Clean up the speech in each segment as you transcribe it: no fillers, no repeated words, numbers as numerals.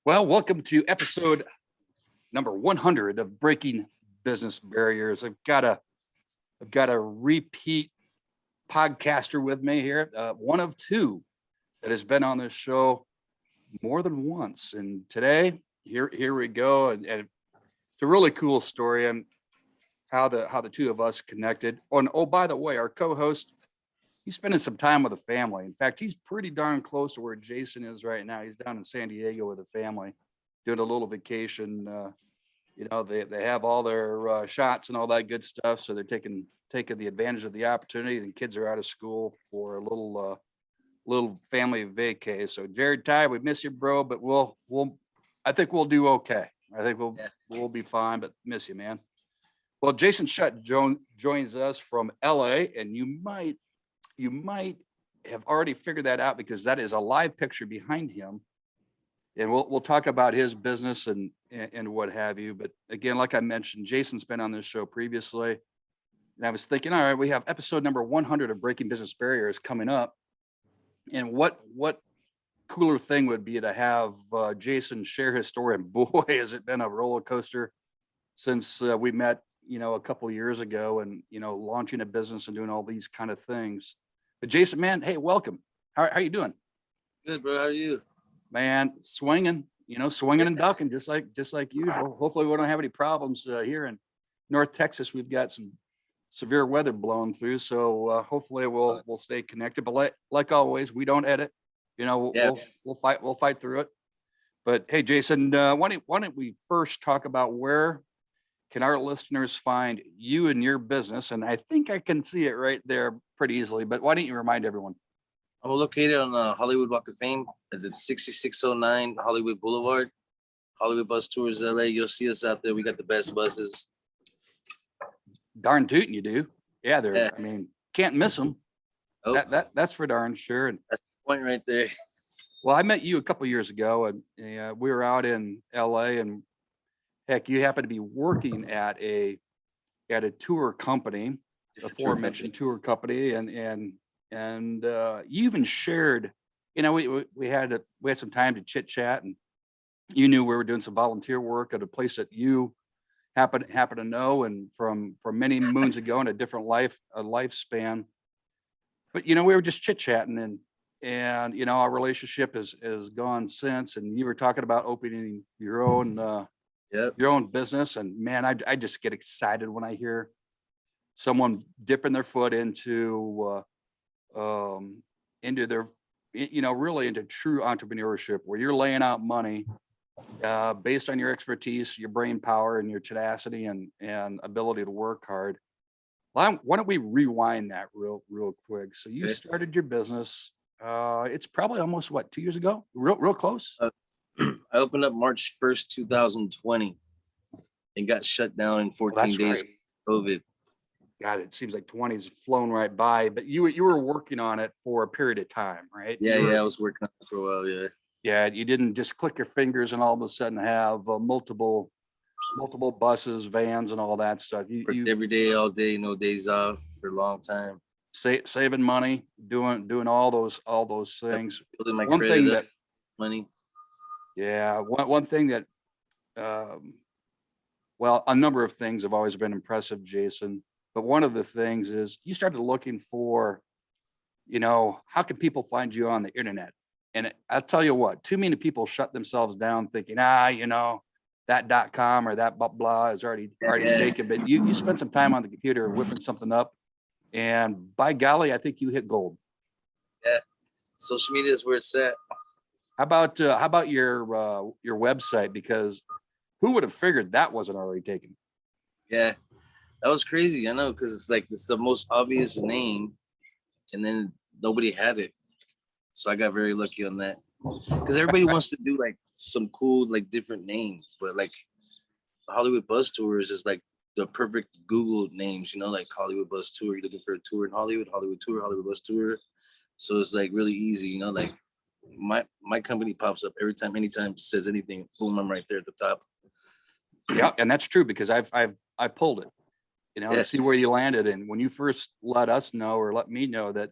Well, welcome to episode number 100 of Breaking Business Barriers. I've got a repeat podcaster with me here, one of two that has been on this show more than once. And today, here we go, and it's a really cool story and how the two of us connected. Oh, by the way, our co-host, he's spending some time with the family. In fact, he's pretty darn close to where Jason is right now. He's down in San Diego with the family, doing a little vacation. They have all their shots and all that good stuff, so they're taking the advantage of the opportunity. And kids are out of school for a little family vacay. So Jared, Ty, we miss you, bro, but I think we'll do okay. I think we'll be fine, but miss you, man. Well, Jason Shutt joins us from LA, and you might have already figured that out because that is a live picture behind him. And we'll talk about his business and what have you. But again, like I mentioned, Jason's been on this show previously. And I was thinking, all right, we have episode number 100 of Breaking Business Barriers coming up. And what cooler thing would be to have Jason share his story. And boy, has it been a roller coaster since we met, a couple of years ago, and, launching a business and doing all these kind of things. But Jason, man, hey, welcome. How you doing? Good, bro. How are you? Man, swinging and ducking, just like usual. Hopefully we don't have any problems here in North Texas. We've got some severe weather blowing through, so hopefully we'll stay connected. But like always, we don't edit. We'll fight through it. But hey, Jason, why don't we first talk about where can our listeners find you and your business? And I think I can see it right there pretty easily. But why don't you remind everyone? I'm located on Hollywood Walk of Fame at the 6609 Hollywood Boulevard. Hollywood Bus Tours LA. You'll see us out there. We got the best buses. Darn tootin' you do. Yeah, I mean, can't miss them. Oh. That's for darn sure. And that's the point right there. Well, I met you a couple of years ago, and we were out in LA, and heck, you happened to be working at a tour company, aforementioned tour company, and you even shared, we had some time to chit chat, and you knew we were doing some volunteer work at a place that you happen to know, and from many moons ago in a different lifespan. But we were just chit chatting, and our relationship has gone since. And you were talking about opening your own business, and man, I just get excited when I hear someone dipping their foot into their, really into true entrepreneurship, where you're laying out money based on your expertise, your brain power, and your tenacity and ability to work hard. Well, why don't we rewind that real quick? So you started your business. It's probably almost 2 years ago, real close. I opened up March 1st, 2020, and got shut down in 14 days. Right. COVID. God, it seems like 20's flown right by, but you were working on it for a period of time, right? Yeah, I was working on it for a while, yeah. Yeah, you didn't just click your fingers and all of a sudden have multiple buses, vans, and all that stuff. You every day, all day, no days off for a long time. Saving money, doing all those things. Building my credit up, money. Yeah, one thing that, a number of things have always been impressive, Jason. But one of the things is you started looking for, how can people find you on the internet? And I'll tell you what, too many people shut themselves down thinking, that .com or that blah blah is already taken. But you spent some time on the computer whipping something up, and by golly, I think you hit gold. Yeah, social media is where it's at. How about your website? Because who would have figured that wasn't already taken? Yeah, that was crazy. I know, because it's the most obvious name, and then nobody had it. So I got very lucky on that. Because everybody wants to do some cool different names, but Hollywood Bus Tours is the perfect Google names. Hollywood Bus Tour. You're looking for a tour in Hollywood Tour, Hollywood Bus Tour. So it's really easy. My company pops up every time, anytime it says anything. Boom, I'm right there at the top. Yeah, and that's true because I've pulled it. To see where you landed. And when you first let us know or let me know that,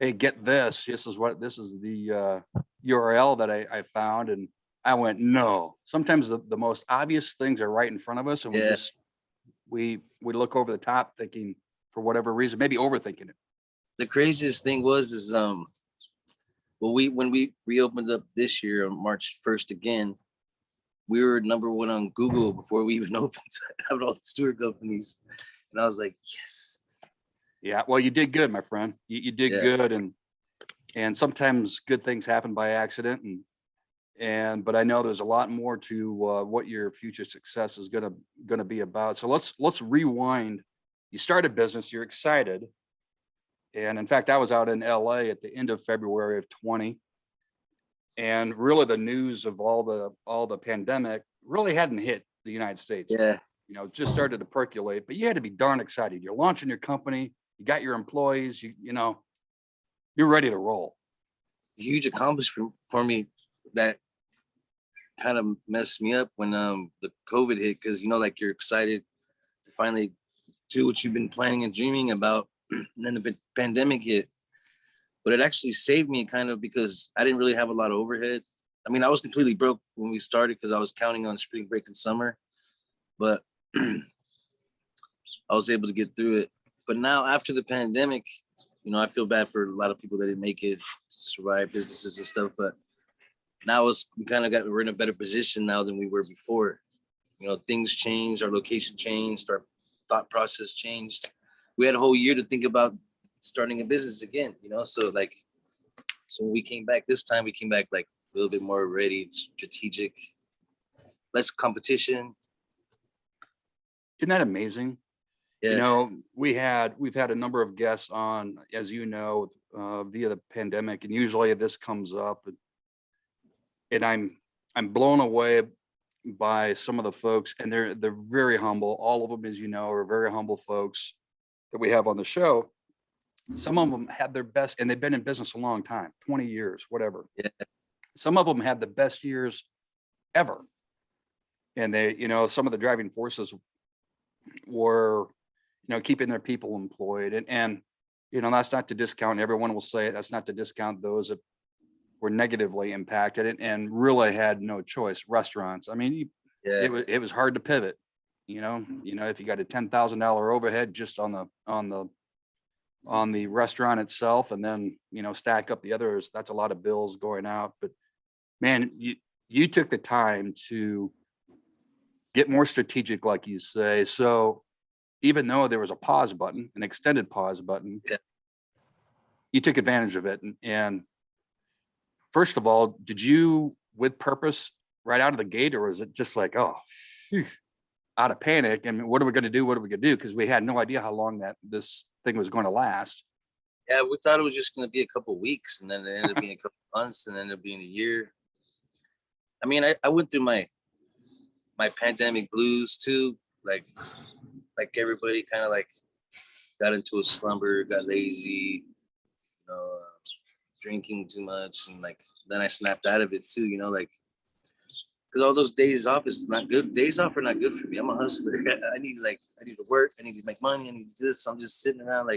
hey, get this. This is the URL that I found, and I went, no. Sometimes the most obvious things are right in front of us, and Yeah. we look over the top, thinking for whatever reason, maybe overthinking it. The craziest thing was well, when we reopened up this year on March 1st again, we were number one on Google before we even opened. Having all these tour companies, and I was like, yes. Yeah, well, you did good, my friend. You did Yeah. good, and sometimes good things happen by accident, but I know there's a lot more to what your future success is gonna be about. So let's rewind. You started business, you're excited, and in fact, I was out in LA at the end of February of 20, and really the news of all the pandemic really hadn't hit the United States. Yeah. Just started to percolate, but you had to be darn excited. You're launching your company, you got your employees, you're ready to roll. Huge accomplishment for me that kind of messed me up when the COVID hit, because like you're excited to finally do what you've been planning and dreaming about, and then the pandemic hit. But it actually saved me kind of, because I didn't really have a lot of overhead. I mean, I was completely broke when we started because I was counting on spring break and summer, but I was able to get through it. But now after the pandemic, I feel bad for a lot of people that didn't make it to survive businesses and stuff. But now we're in a better position now than we were before. Things changed, our location changed, our thought process changed. We had a whole year to think about starting a business again, so when we came back this time, we came back like a little bit more ready, strategic, less competition. Isn't that amazing? Yeah. We've had a number of guests on, as via the pandemic, and usually this comes up, and I'm blown away by some of the folks, and they're very humble. All of them, as are very humble folks that we have on the show. Some of them had their best, and they've been in business a long time, 20 years, whatever. Yeah. Some of them had the best years ever. And they, some of the driving forces were, keeping their people employed. And that's not to discount, everyone will say it, that's not to discount those that were negatively impacted and really had no choice. Restaurants. I mean, Yeah. it was hard to pivot. If you got a $10,000 overhead just on the restaurant itself, and then stack up the others, that's a lot of bills going out. But man, you took the time to get more strategic, like you say. So even though there was a pause button, an extended pause button, Yeah. you took advantage of it. And first of all, did you with purpose right out of the gate, or was it just like, oh, phew, out of panic? And what are we going to do? What are we going to do? Because we had no idea how long this thing was going to last. Yeah, we thought it was just going to be a couple of weeks, and then it ended up being a couple of months, and then ended up being a year. I mean, I went through my pandemic blues too, like everybody, kind of like got into a slumber, got lazy, drinking too much, and then I snapped out of it too, because all those days off is not good. Days off are not good for me. I'm a hustler. I need to work. I need to make money. I need to do this. I'm just sitting around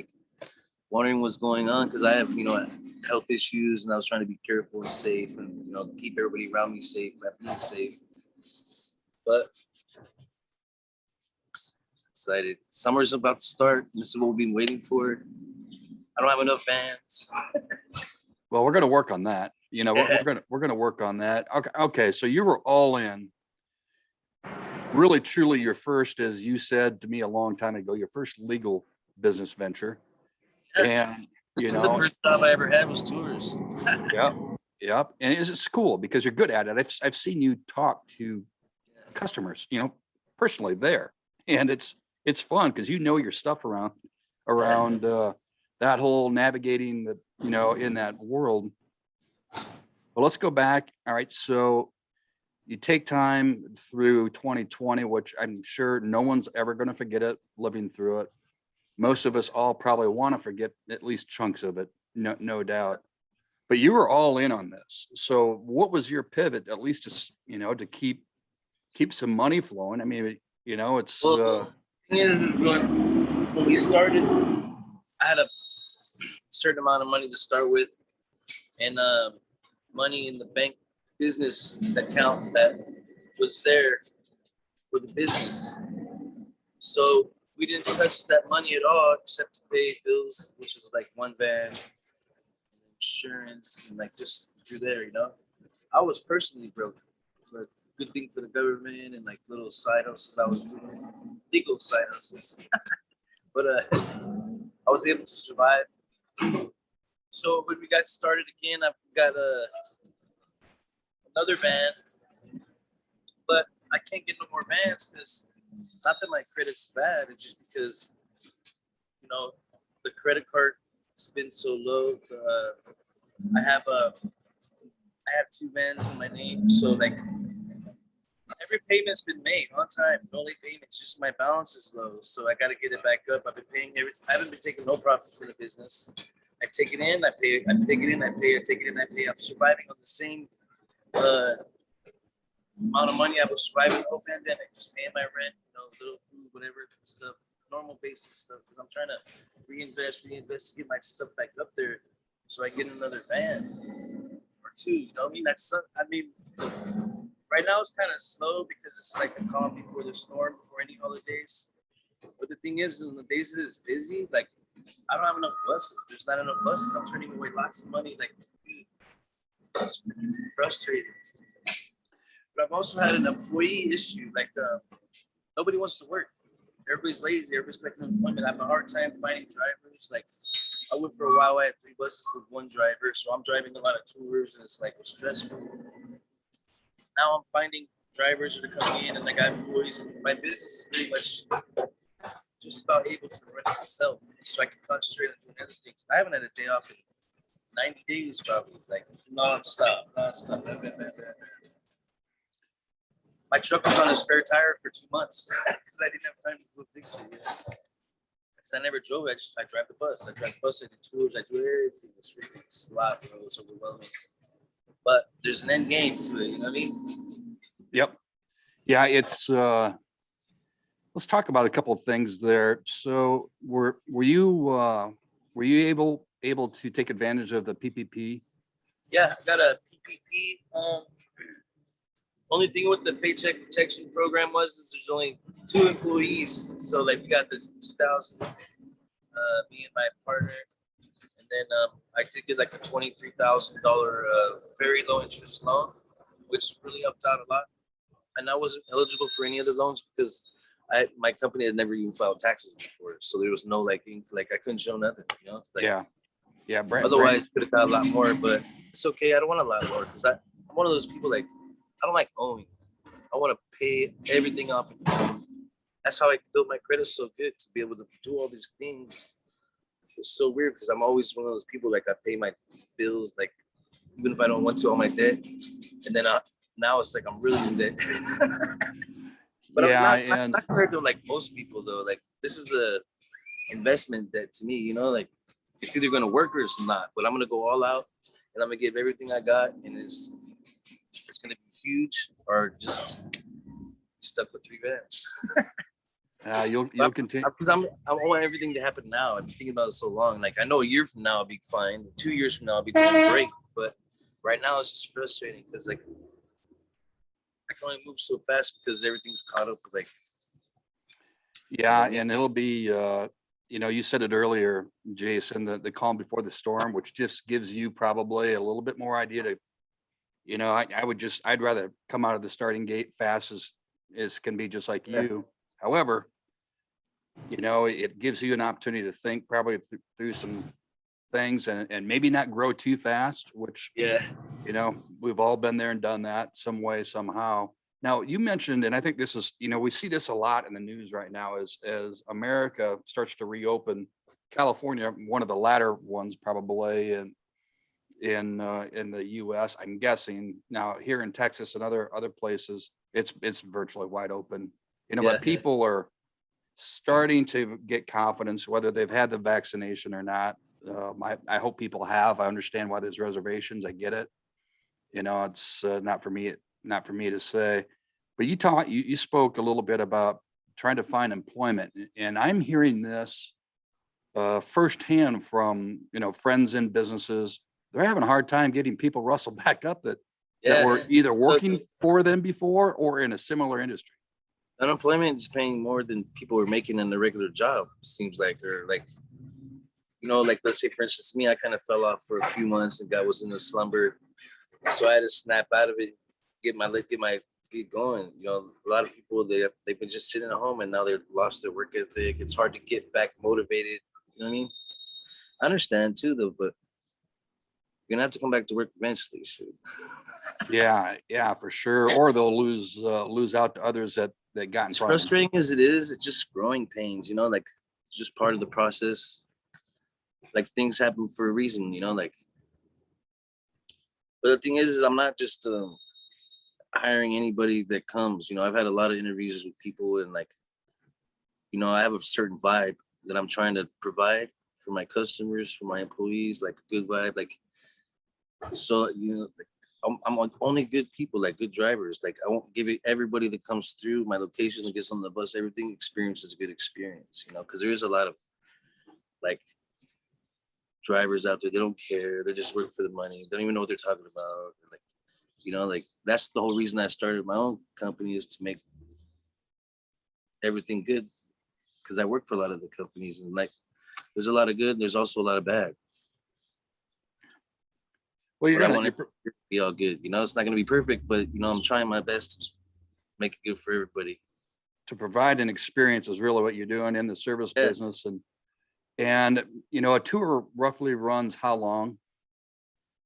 wondering what's going on, because I have health issues, and I was trying to be careful and safe, and keep everybody around me safe, being safe. But excited. Summer's about to start. This is what we've been waiting for. I don't have enough fans. Well, we're going to work on that. We're going to work on that. Okay. So you were all in. Really, truly, your first, as you said to me a long time ago, your first legal business venture. And This is the first job I ever had was tours. Yep. And it's cool because you're good at it. I've seen you talk to customers, personally there, and it's fun because your stuff around that whole navigating the in that world. Well, let's go back. All right, so you take time through 2020, which I'm sure no one's ever going to forget it, living through it. Most of us all probably want to forget at least chunks of it, no doubt. But you were all in on this. So what was your pivot, at least to keep some money flowing? I mean, it's the thing is, when we started, I had a certain amount of money to start with, and money in the bank business account that was there for the business. So we didn't touch that money at all except to pay bills, which is like one van, insurance, and like just through there, you know. I was personally broke, but good thing for the government and like little side hustles I was doing, legal side hustles. But I was able to survive. So when we got started again, I got another van, but I can't get no more vans because not that my credit's bad, it's just because you know the credit card has been so low. I have I have two vans in my name, so like every payment's been made on time. The only payment's just my balance is low, so I got to get it back up. I've been paying I haven't been taking no profit for the business. I take it in, I pay. I take it in, I pay. I take it in, I pay. I'm surviving on the same amount of money I was surviving the whole pandemic, just paying my rent, you know, little food, whatever stuff, normal basic stuff. Because I'm trying to reinvest, get my stuff back up there, so I get another van or two. You know what I mean? I mean, right now it's kind of slow because it's like the calm before the storm, before any holidays. But the thing is, in the days that it's busy, like I don't have enough buses. There's not enough buses. I'm turning away lots of money. Like, dude, it's frustrating. But I've also had an employee issue. Like, nobody wants to work. Everybody's lazy. Everybody's collecting employment. I have a hard time finding drivers. Like, I went for a while. I had 3 buses with 1 driver, so I'm driving a lot of tours, and it's like stressful. Now I'm finding drivers that are coming in, and I got employees. My business is pretty much just about able to run itself, so I can concentrate on doing other things. I haven't had a day off in 90 days, probably, like nonstop. Blah, blah, blah. My truck was on a spare tire for 2 months because I didn't have time to go fix it. Because I never drove it. I drive the bus. I do tours. I do everything. It's a lot, bro. It's overwhelming. But there's an end game to it. You know what I mean? Yep. Yeah, it's let's talk about a couple of things there. So were you able to take advantage of the PPP? Yeah, I got a PPP. Only thing with the paycheck protection program is there's only 2 employees. So like we got the 2,000, me and my partner, and then I did get like a $23,000 very low interest loan, which really helped out a lot. And I wasn't eligible for any other loans because my company had never even filed taxes before, so there was no like I couldn't show nothing, you know. Like, yeah. Otherwise, could have got a lot more, but it's okay. I don't want a lot more because I'm one of those people like I don't like owing. I want to pay everything off. That's how I built my credit so good to be able to do all these things. It's so weird because I'm always one of those people like I pay my bills like even if I don't want to, all my debt, and then now it's like I'm really in debt. But yeah, I'm not compared to like most people though. Like this is a investment that to me, you know, like it's either gonna work or it's not. But I'm gonna go all out and I'm gonna give everything I got, and it's gonna be huge or just stuck with 3 vans. You'll continue because I want everything to happen now. I've been thinking about it so long. Like I know a year from now I'll be fine. 2 years from now I'll be doing great. But right now it's just frustrating because like I can only move so fast because everything's caught up. Like yeah, and it'll be you said it earlier, Jason, the calm before the storm, which just gives you probably a little bit more idea to, I'd rather come out of the starting gate fast as can be, just like you. However, it gives you an opportunity to think probably through some things and maybe not grow too fast, which, we've all been there and done that some way, somehow. Now you mentioned, and I think this is, we see this a lot in the news right now as America starts to reopen. California, one of the latter ones probably, and in the US, I'm guessing. Now here in Texas and other places, it's virtually wide open. But people are starting to get confidence, whether they've had the vaccination or not. I hope people have. I understand why there's reservations. I get it. It's not for me to say. But you spoke a little bit about trying to find employment, and I'm hearing this firsthand from friends in businesses. They're having a hard time getting people rustled back up that that Yeah. were either Look, working for them before or in a similar industry? unemployment is paying more than people are making in the regular job, seems like, or like, like let's say for instance, me, I kind of fell off for a few months and was in a slumber. So I had to snap out of it, get going. A lot of people they've been just sitting at home and now they've lost their work ethic. It's hard to get back motivated. You know what I mean? I understand too though, but you're gonna have to come back to work eventually. Shoot. Yeah, yeah, for sure. Or they'll lose out to others that got in As front of them. frustrating as it is, it's just growing pains, like it's just part of the process. Like things happen for a reason, like. But the thing is I'm not just hiring anybody that comes. I've had a lot of interviews with people, and like, I have a certain vibe that I'm trying to provide for my customers, for my employees, like a good vibe, like so. Like, I'm on only good people, like good drivers. Like I won't give it everybody that comes through my location and gets on the bus. Everything experience is a good experience, because there is a lot of like drivers out there. They don't care. They're just working for the money. They don't even know what they're talking about. Like, like that's the whole reason I started my own company, is to make everything good, because I work for a lot of the companies, and like there's a lot of good, there's also a lot of bad. Well, But I want it to be all good. It's not going to be perfect, but I'm trying my best to make it good for everybody. to provide an experience is really what you're doing in the service Yeah. business. And a tour roughly runs how long?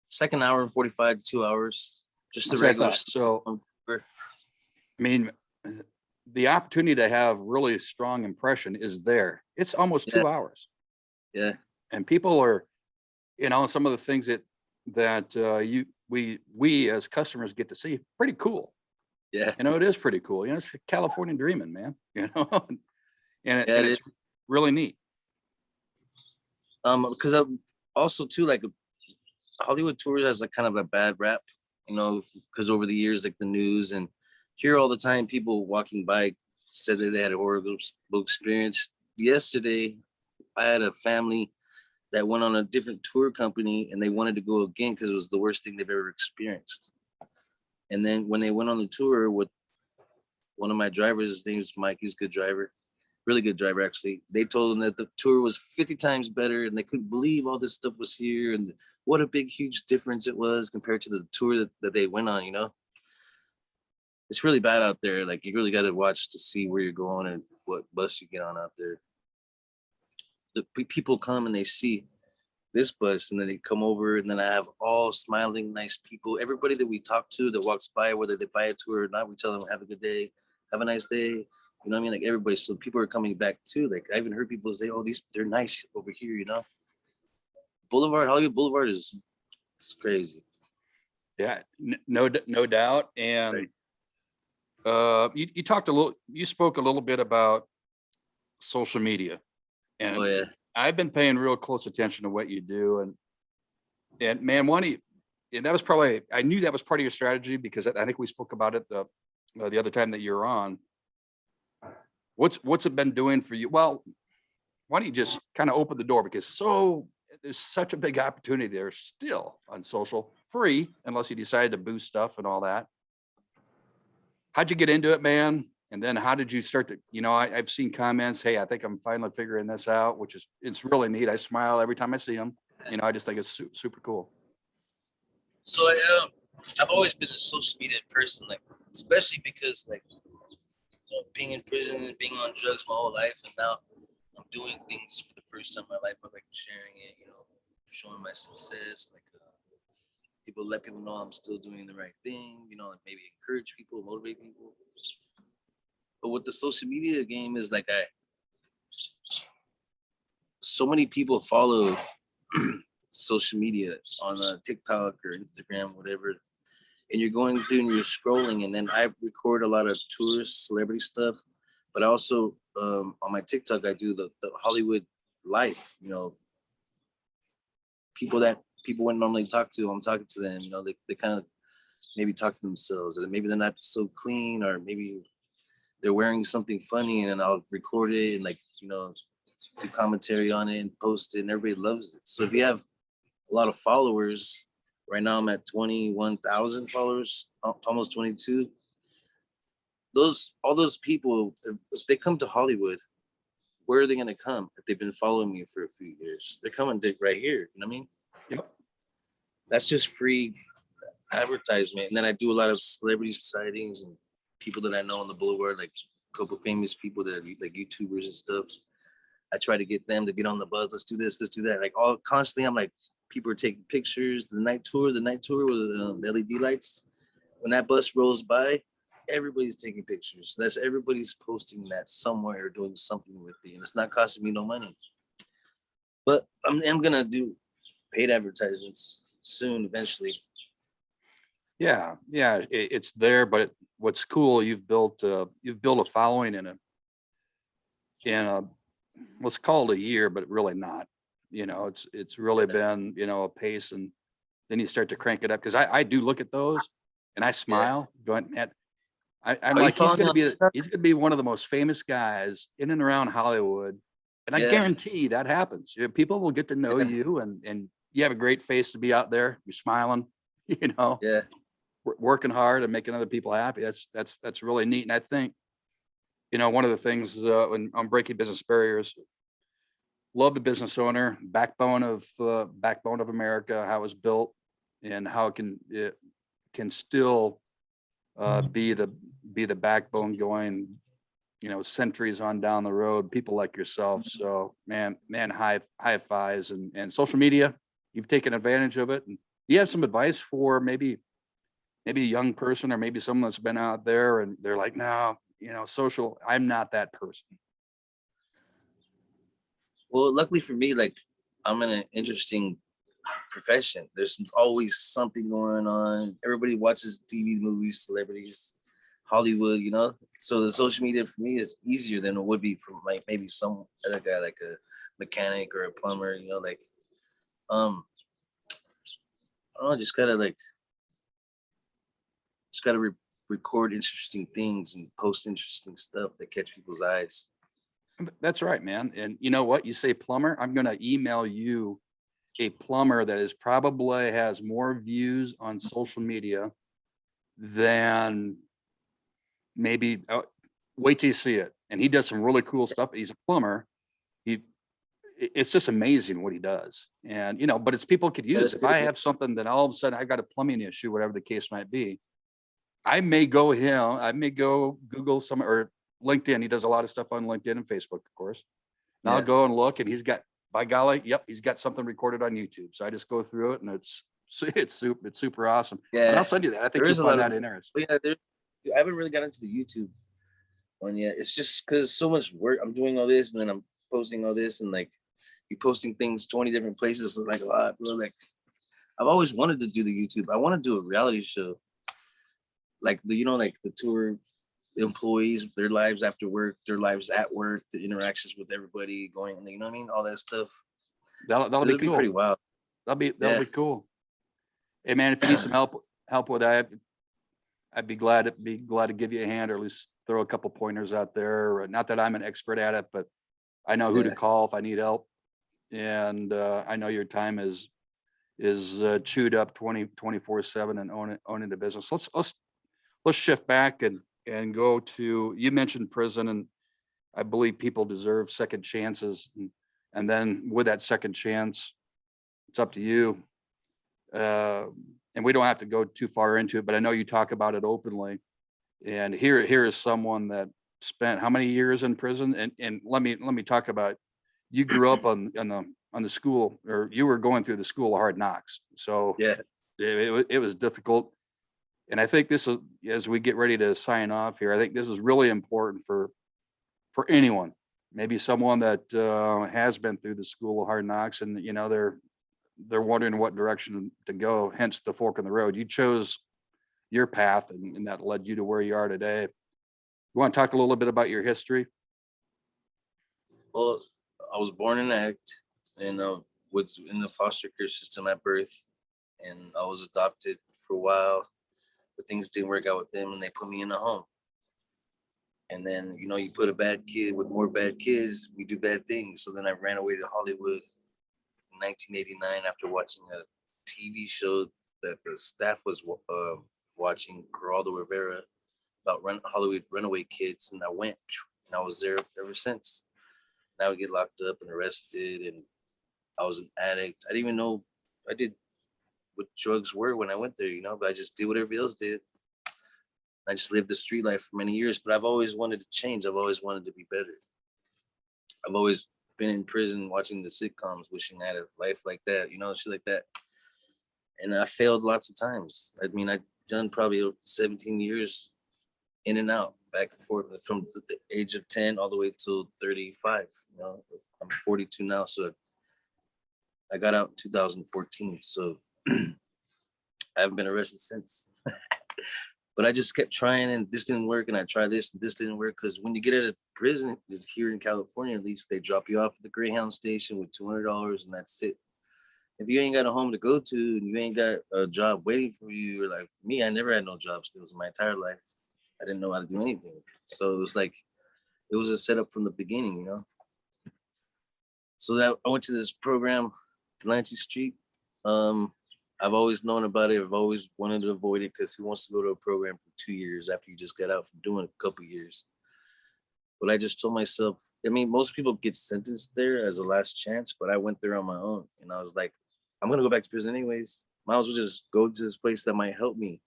Second hour and 45 to 2 hours, just the That's what I regular thought. stuff. So, I mean, the opportunity to have really strong impression is there. It's almost Yeah. 2 hours. Yeah. And people are, some of the things that we as customers get to see, pretty cool. Yeah. It is pretty cool. It's California dreaming, man. And Yeah, it's really neat. Because also too, like Hollywood tours has like kind of a bad rap, because over the years, like the news and hear all the time people walking by said that they had a horrible experience. Yesterday, I had a family that went on a different tour company and they wanted to go again because it was the worst thing they've ever experienced. And then when they went on the tour with one of my drivers, his name is Mike, he's a good driver, really good driver actually. They told him that the tour was 50 times better and they couldn't believe all this stuff was here and what a big, huge difference it was compared to the tour that they went on, It's really bad out there. Like you really got to watch to see where you're going and what bus you get on out there. The people come and they see this bus and then they come over and then I have all smiling, nice people. Everybody that we talk to that walks by, whether they buy a tour or not, we tell them, have a good day, have a nice day. You know what I mean? Like everybody, so people are coming back too. Like I even heard people say, oh, they're nice over here, Hollywood Boulevard is crazy. Yeah, no doubt. And you spoke a little bit about social media, and Oh yeah. I've been paying real close attention to what you do. And man, and that was probably, I knew that was part of your strategy because I think we spoke about it the other time that you were on. What's it been doing for you? Well, why don't you just kind of open the door, because there's such a big opportunity there still on social, free, unless you decide to boost stuff and all that. How'd you get into it, man? And then how did you start to, I've seen comments, hey, I think I'm finally figuring this out, it's really neat. I smile every time I see them. I just think it's super cool. So I've always been a social media person, like, especially because like, being in prison and being on drugs my whole life. And now I'm doing things for the first time in my life. I like sharing it, showing my success, like let people know I'm still doing the right thing, and maybe encourage people, motivate people. But with the social media game is like so many people follow social media on TikTok or Instagram, whatever. And you're going through and you're scrolling, and then I record a lot of tourist celebrity stuff, but also on my TikTok I do the Hollywood life. People that people wouldn't normally talk to, I'm talking to them. They kind of maybe talk to themselves, and maybe they're not so clean, or maybe they're wearing something funny, and I'll record it and do commentary on it and post it, and everybody loves it. So if you have a lot of followers, Right now I'm at 21,000 followers, almost 22. All those people, if they come to Hollywood, where are they gonna come if they've been following me for a few years? They're coming right here. You know what I mean? Yep. That's just free advertisement. And then I do a lot of celebrity sightings and people that I know on the boulevard, like a couple famous people that are like YouTubers and stuff. I try to get them to get on the bus. Let's do this, let's do that. Like all constantly, I'm like, people are taking pictures. The night tour with the LED lights. When that bus rolls by, everybody's taking pictures. That's everybody's posting that somewhere or doing something with it. And it's not costing me no money. But I'm gonna do paid advertisements soon, eventually. Yeah, yeah, it's there, but what's cool, you've built a following in a let's call it a year, but really not. You know, it's really been, you know, a pace, and then you start to crank it up because I do look at those and I Yeah. smile, going, man, I'm Are you like, following me on TikTok? he's gonna be one of the most famous guys in and around Hollywood, and I Yeah, guarantee that happens. People will get to know yeah, you, and you have a great face to be out there. You're smiling, you know, yeah. working hard and making other people happy. That's really neat. And I think, you know, one of the things when I'm breaking business barriers, love the business owner, backbone of America, how it was built, and how it can still be the backbone going, you know, centuries on down the road. People like yourself. So man, high fives, and social media. You've taken advantage of it. And you have some advice for maybe a young person, or maybe someone that's been out there and they're like, no, you know, social, I'm not that person. Well, luckily for me, like I'm in an interesting profession. There's always something going on. Everybody watches TV, movies, celebrities, Hollywood, you know. So the social media for me is easier than it would be for like maybe some other guy, like a mechanic or a plumber, you know, like um I don't know, just gotta record interesting things and post interesting stuff that catch people's eyes. That's right, man. And you know what? You say plumber, I'm going to email you a plumber that is probably has more views on social media than maybe wait till you see it. And he does some really cool stuff. He's a plumber. He it's just amazing what he does. And you know, but it's people could Yeah, use. that's If good. I have something that all of a sudden I got a plumbing issue, whatever the case might be, I may go Google some or LinkedIn. He does a lot of stuff on LinkedIn and Facebook, of course. And I'll Yeah, go and look, and he's got, by golly, yep, he's got something recorded on YouTube. So I just go through it, and it's super awesome. And I'll yeah. send you that. I think There you'll is a find lot of that interesting. but yeah, I haven't really got into the YouTube one yet. It's just because so much work. I'm doing all this and then I'm posting all this and like you posting things 20 different places is like a lot, bro. Like I've always wanted to do the YouTube. I want to do a reality show. Like the you know, like the tour employees, their lives after work, their lives at work, the interactions with everybody going, you know what I mean? All that stuff. That'll This be would be pretty cool. wild. That'll Yeah. be cool. Hey man, if you need some help with that, I'd be glad to give you a hand, or at least throw a couple pointers out there. Not that I'm an expert at it, but I know who to Yeah. call if I need help. And I know your time is chewed up 24/7 and owning the business. Let's shift back and go to, you mentioned prison, and I believe people deserve second chances, and then with that second chance, it's up to you. Uh, and we don't have to go too far into it, but I know you talk about it openly. And here is someone that spent how many years in prison? And let me talk about, you grew up on the school, or you were going through the school of hard knocks. So Yeah. it was difficult. And I think this is, as we get ready to sign off here, I think this is really important for anyone, maybe someone that has been through the school of hard knocks, and you know they're wondering what direction to go. Hence the fork in the road. You chose your path, and that led you to where you are today. You want to talk a little bit about your history? Well, I was born in Act and was in the foster care system at birth, and I was adopted for a while, but things didn't work out with them, and they put me in a home. And then you know, you put a bad kid with more bad kids, we do bad things. So then I ran away to Hollywood in 1989 after watching a TV show that the staff was watching Geraldo Rivera about Hollywood runaway kids, and I went, and I was there ever since. Now I get locked up and arrested, and I was an addict. I didn't even know I did what drugs were when I went there, but I just did what everybody else did. I just lived the street life for many years, but I've always wanted to change. I've always wanted to be better. I've always been in prison watching the sitcoms, wishing I had a life like that, shit like that. And I failed lots of times. I mean, I've done probably 17 years in and out, back and forth from the age of 10 all the way till 35. I'm 42 now, so I got out in 2014. So I haven't been arrested since. But I just kept trying, and this didn't work, and I tried this, and this didn't work. Because when you get out of prison, is here in California at least, they drop you off at the Greyhound station with $200, and that's it. If you ain't got a home to go to, and you ain't got a job waiting for you, or like me, I never had no job skills in my entire life. I didn't know how to do anything. So it was like, it was a setup from the beginning, So that I went to this program, Delancey Street. I've always known about it. I've always wanted to avoid it, because who wants to go to a program for 2 years after you just got out from doing a couple years? But I just told myself, I mean, most people get sentenced there as a last chance, but I went there on my own, and I was like, I'm gonna go back to prison anyways. Might as well just go to this place that might help me.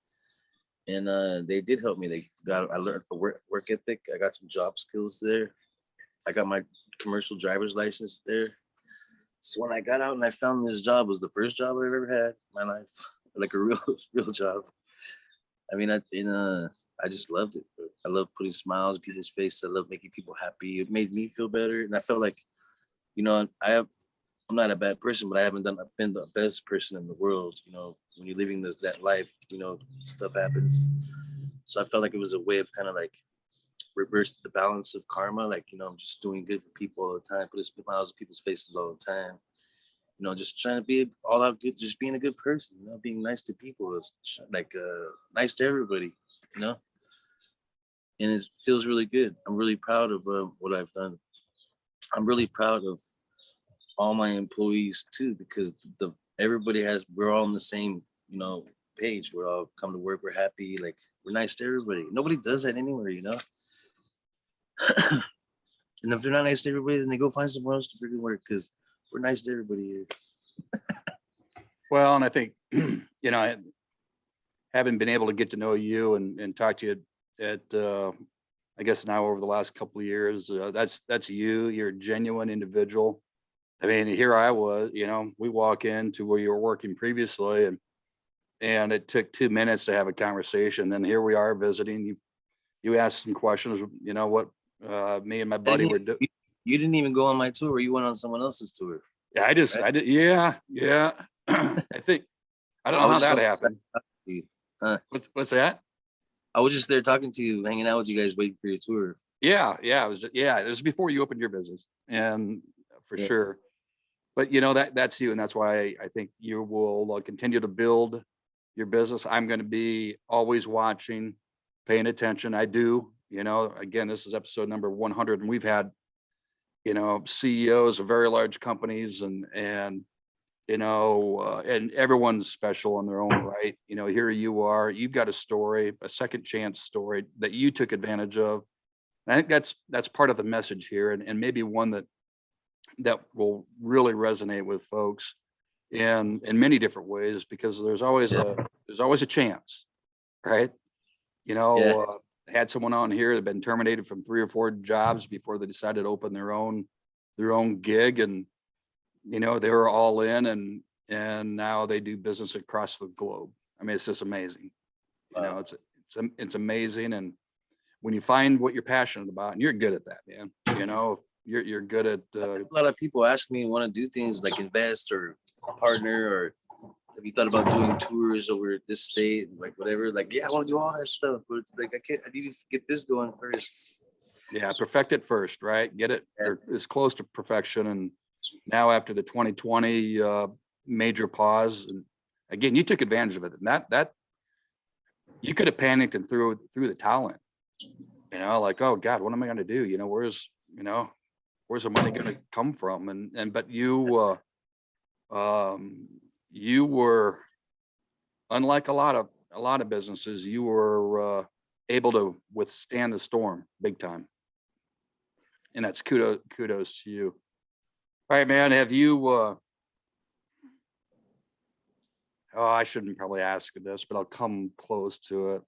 And they did help me. I learned a work ethic. I got some job skills there. I got my commercial driver's license there. So when I got out and I found this job, it was the first job I've ever had in my life, like a real job. I mean, I just loved it. I love putting smiles on people's faces. I love making people happy. It made me feel better, and I felt like, I'm not a bad person, but I've been the best person in the world. When you're living that life, stuff happens. So I felt like it was a way of kind of like reverse the balance of karma. Like, I'm just doing good for people all the time, put smiles on people's faces all the time. Just trying to be all out good, just being a good person, being nice to people, is like nice to everybody, and it feels really good. I'm really proud of what I've done. I'm really proud of all my employees too, because we're all on the same, page. We're all come to work, we're happy, like we're nice to everybody. Nobody does that anywhere, And if they're not nice to everybody, then they go find somewhere else to freaking work, because we're nice to everybody here. Well, and I think, having been able to get to know you and talk to you at, I guess now over the last couple of years, that's you. You're a genuine individual. I mean, here I was, we walk into where you were working previously, and it took 2 minutes to have a conversation. Then here we are visiting. You asked some questions, what me and my buddy were doing. You didn't even go on my tour. You went on someone else's tour. Yeah, I did. Yeah. I think, I don't know how that happened. What's that? I was just there talking to you, hanging out with you guys, waiting for your tour. Yeah. It was before you opened your business, and for sure. But that's you, and that's why I think you will continue to build your business. I'm going to be always watching, paying attention. I do. Again, this is episode number 100, and we've had CEOs of very large companies, and everyone's special in their own right. Here you are. You've got a story, a second chance story that you took advantage of. And I think that's part of the message here, and maybe one that will really resonate with folks in many different ways, because there's always a chance, right? Had someone on here that had been terminated from 3 or 4 jobs before they decided to open their own gig, and they were all in, and now they do business across the globe. I mean, it's just amazing. Wow. It's amazing, and when you find what you're passionate about, and you're good at that, man. You're good at. A lot of people ask me and want to do things like invest or partner, or have you thought about doing tours over this state, like whatever? Like, yeah, I want to do all that stuff, but it's like I need to get this going first. Yeah, perfect it first, right? Get it as close to perfection. And now after the 2020 major pause, and again, you took advantage of it, and that you could have panicked and threw the towel in. Like, oh God, what am I going to do? Where's the money going to come from? But you were unlike a lot of businesses, you were able to withstand the storm big time, and that's kudos to you. All right, man. Have you? I shouldn't probably ask this, but I'll come close to it.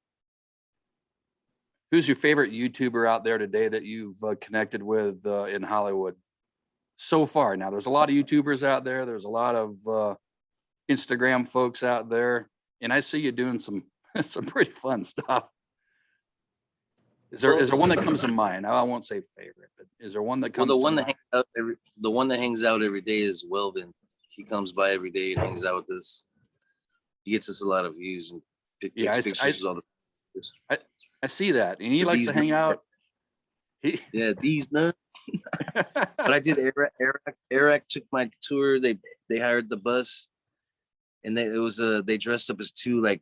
Who's your favorite YouTuber out there today that you've connected with in Hollywood so far? Now, there's a lot of YouTubers out there. There's a lot of Instagram folks out there, and I see you doing some some pretty fun stuff. Is there one that comes to mind? I won't say favorite, but is there one that comes? Well, to mind? the one that hangs out every day is Welvin. He comes by every day and hangs out with us. He gets us a lot of views and takes pictures of all the. I see that, and he likes to hang out. Yeah, these nuts. But I did. Eric took my tour. They hired the bus, and they dressed up as two like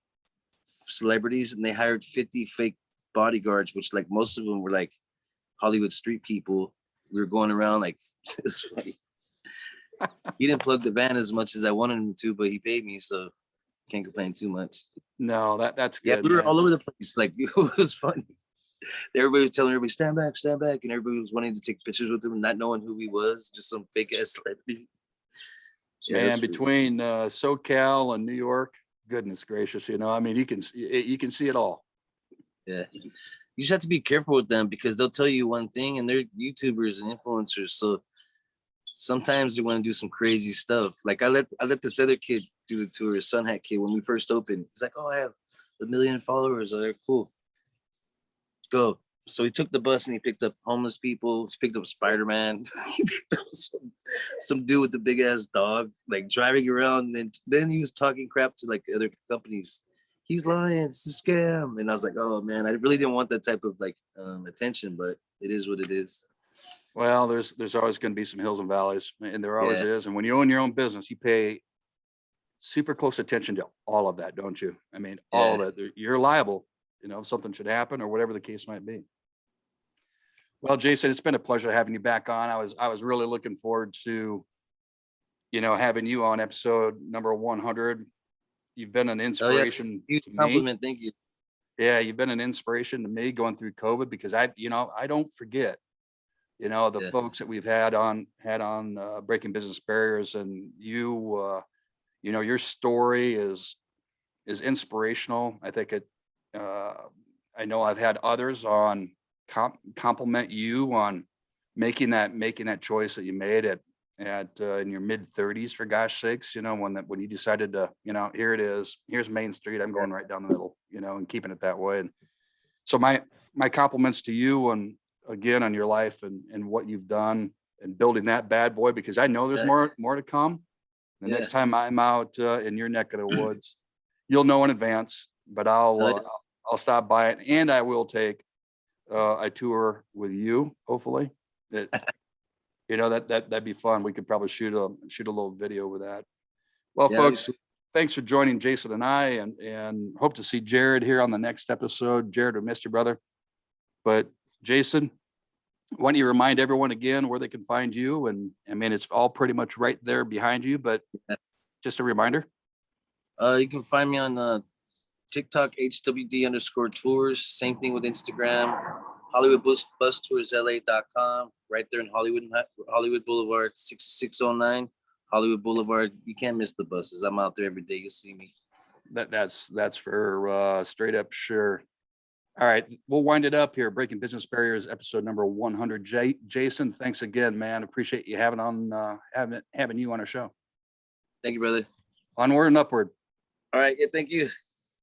celebrities, and they hired 50 fake bodyguards, which like most of them were like Hollywood street people. We were going around like it was funny. He didn't plug the van as much as I wanted him to, but he paid me, so can't complain too much. No, that's good. Yeah, we were all over the place. Like it was funny. Everybody was telling everybody stand back, and everybody was wanting to take pictures with him, not knowing who he was, just some fake ass celebrity. Yeah, and between SoCal and New York, goodness gracious, I mean, you can see it all. Yeah, you just have to be careful with them because they'll tell you one thing, and they're YouTubers and influencers, so sometimes they want to do some crazy stuff. Like I let this other kid do the tour, his son had kid when we first opened. He's like, "Oh, I have 1 million followers." Oh, they're cool. Go. So he took the bus and he picked up homeless people. He picked up Spider-Man. He picked up some dude with the big ass dog, like driving around. And then he was talking crap to like other companies. He's lying. It's a scam. And I was like, oh man, I really didn't want that type of like attention, but it is what it is. Well, there's always going to be some hills and valleys, and there always is. And when you own your own business, you pay super close attention to all of that, don't you? I mean, all of it. You're liable. If something should happen or whatever the case might be. Well, Jason, it's been a pleasure having you back on. I was really looking forward to, having you on episode number 100. You've been an inspiration. Huge to compliment. Me. Thank you. Yeah, you've been an inspiration to me going through COVID because I don't forget, the folks that we've had on Breaking Business Barriers, and your story is inspirational. I think it. I know I've had others on compliment you on making that choice that you made at in your mid-30s, for gosh sakes, when you decided to, here it is, here's Main Street, I'm going right down the middle, and keeping it that way. And so my compliments to you and again on your life and what you've done and building that bad boy, because I know there's more to come. The next time I'm out in your neck of the woods, you'll know in advance, but I'll stop by it, and I will take a tour with you. Hopefully, that'd be fun. We could probably shoot a little video with that. Well, folks, thanks for joining Jason and I, and hope to see Jared here on the next episode. Jared, we missed you, brother. But Jason, why don't you remind everyone again where they can find you? And I mean, it's all pretty much right there behind you, but just a reminder. You can find me on TikTok, HWD_tours. Same thing with Instagram. Hollywood Bus Tours LA.com. Right there in Hollywood Boulevard, 6609 Hollywood Boulevard. You can't miss the buses. I'm out there every day. You'll see me. That's for straight up sure. All right, we'll wind it up here. Breaking Business Barriers, episode number 100. Jason, thanks again, man. Appreciate you having you on our show. Thank you, brother. Onward and upward. All right. Yeah, thank you.